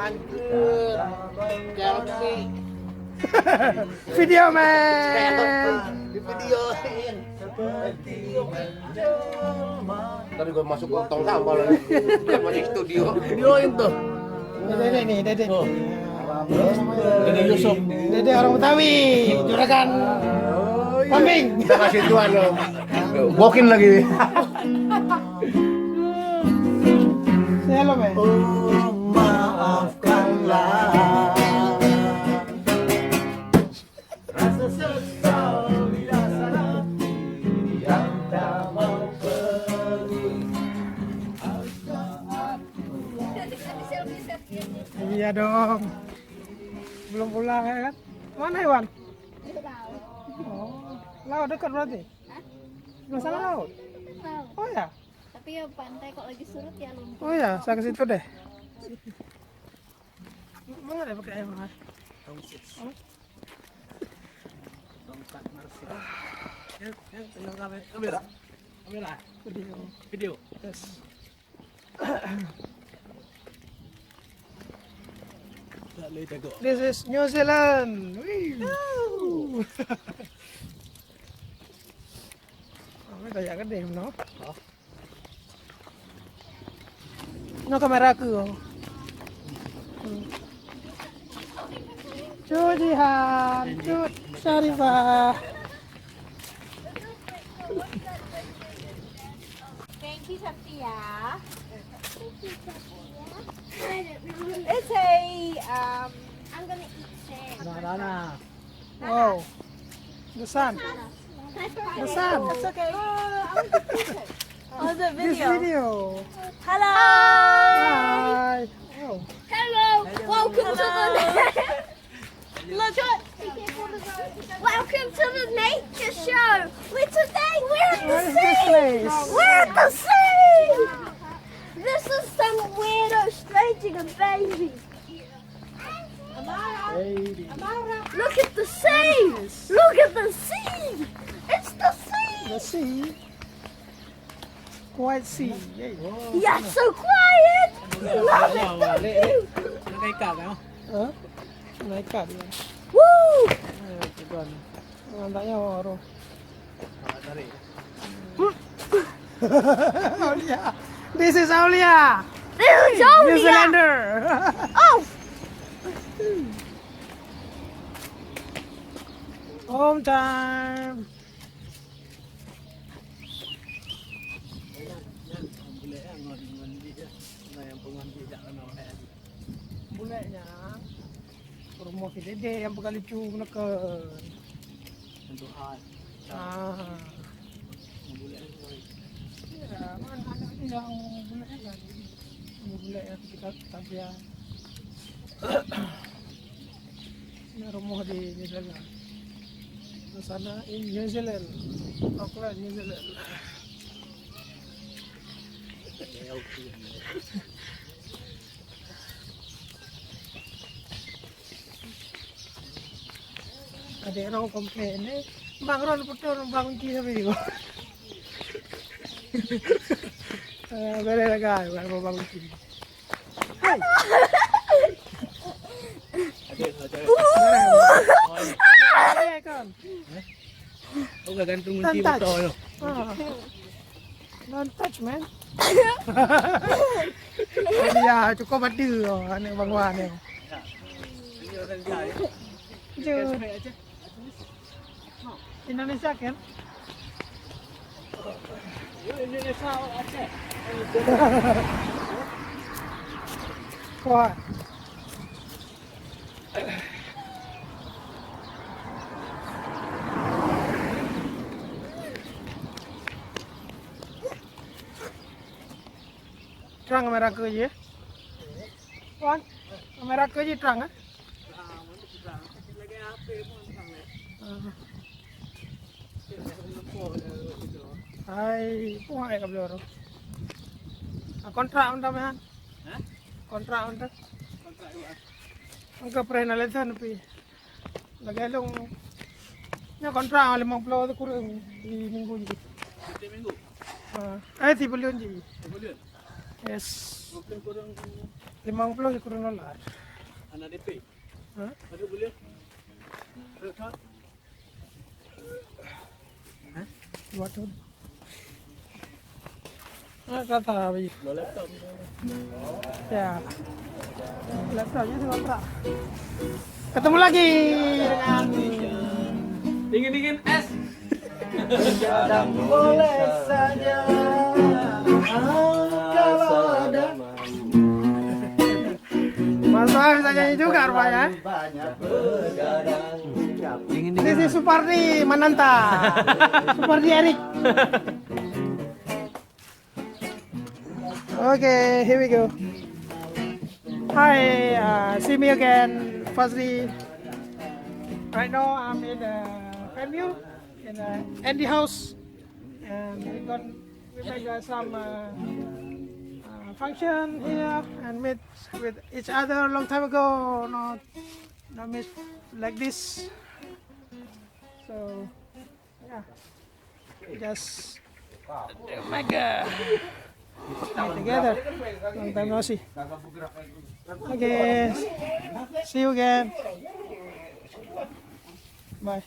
Anjir. Selfie. Video man. Di videoin. Tadi gue masuk ke tong sampah lagi. Dia masih studio. Videoin tuh. Dede nih, Dede. Dede Yusuf. Dede orang Betawi, juragan kambing. Kita kasih tuan lo. Bokin lagi. Halo, men. Oh, maafkanlah. Rasa sesal di dasar hati yang tak mau pergi. Iya dong. Belum pulang ya kan? Mana Iwan? Oh, laut dekat berarti? Belum sana laut? Oh ya? Tapi ya pantai kok lagi surut ya lumpur. Oh ya, saya ke situ deh. Mana ada pakai air mas? Kamera. Video. Yes. This is New Zealand. Wih. Ini kayak gede, no? No kamera aku. Cucian, Syarifah. Thank you, Satya. It's a I'm gonna eat sand. Wow, the sun. The sun. It's okay. Oh, the This video. video. Hello. Hi. Oh. Hello. Welcome to the look. Welcome to the nature show. Today we're at the What is this sea. place? We're at the sea. This is some weirdo stretching a baby. Baby. Look at the sea. Look at the sea. It's the sea. The sea. White sea. Yeah, so quiet. Love it. Huh? Naik kat dia. Woo. Tuan. Nampaknya orang. Aulia. This is Aulia. This is New Aulia. Zealander. Oh. Home time. Buleknya rumah si Dede yang pegang lucu menekan. Ah. Ya, mana anaknya yang buleknya kan? Bulek yang kita biar. Ini rumah di New Zealand. Di sana in New Zealand, Auckland, New Zealand. Ada orang komplain ni, bang Ron betul bang kunci sampai ni. Boleh lah kan, bang kunci. Hai. Ada kan? Oh, gak gantung kunci betul. Don't touch man. Dia cukup ada anak bang Wan ni. Indonesia kan? Indonesia Aceh. Kuat. Terang kamera ke je. Wan, kamera ke je terang ah. Hai, puai ka beliau. Kontrak unta mehan. Hah? Kontrak unta. Kontrak dua. Angka pernah letan tapi lagalong nya kontrak 50 tu kurang di minggu je. Setiap minggu. 30 je. 30 bulan. Yes. Mungkin kurang 50 siguro na lahat. Anak DP. Hah? Ada boleh? Rekat. Waduh. Kata apa ya? Lo laptop. Ya. Laptopnya dikontrak. Ketemu lagi dengan Dingin es. Kadang boleh saja kalau ada Mas Wahab bisa nyanyi juga rupanya. banyak begadang. This is Supardi Mananta. Supardi Erik. Okay, here we go. Hi, see me again, Fazli. Right now I'm in Fairview, in Andy house, and we make some function here and meet with each other a long time ago. Not meet like this. So yeah, just make meet together. Long time no see. Okay, see you again. Bye.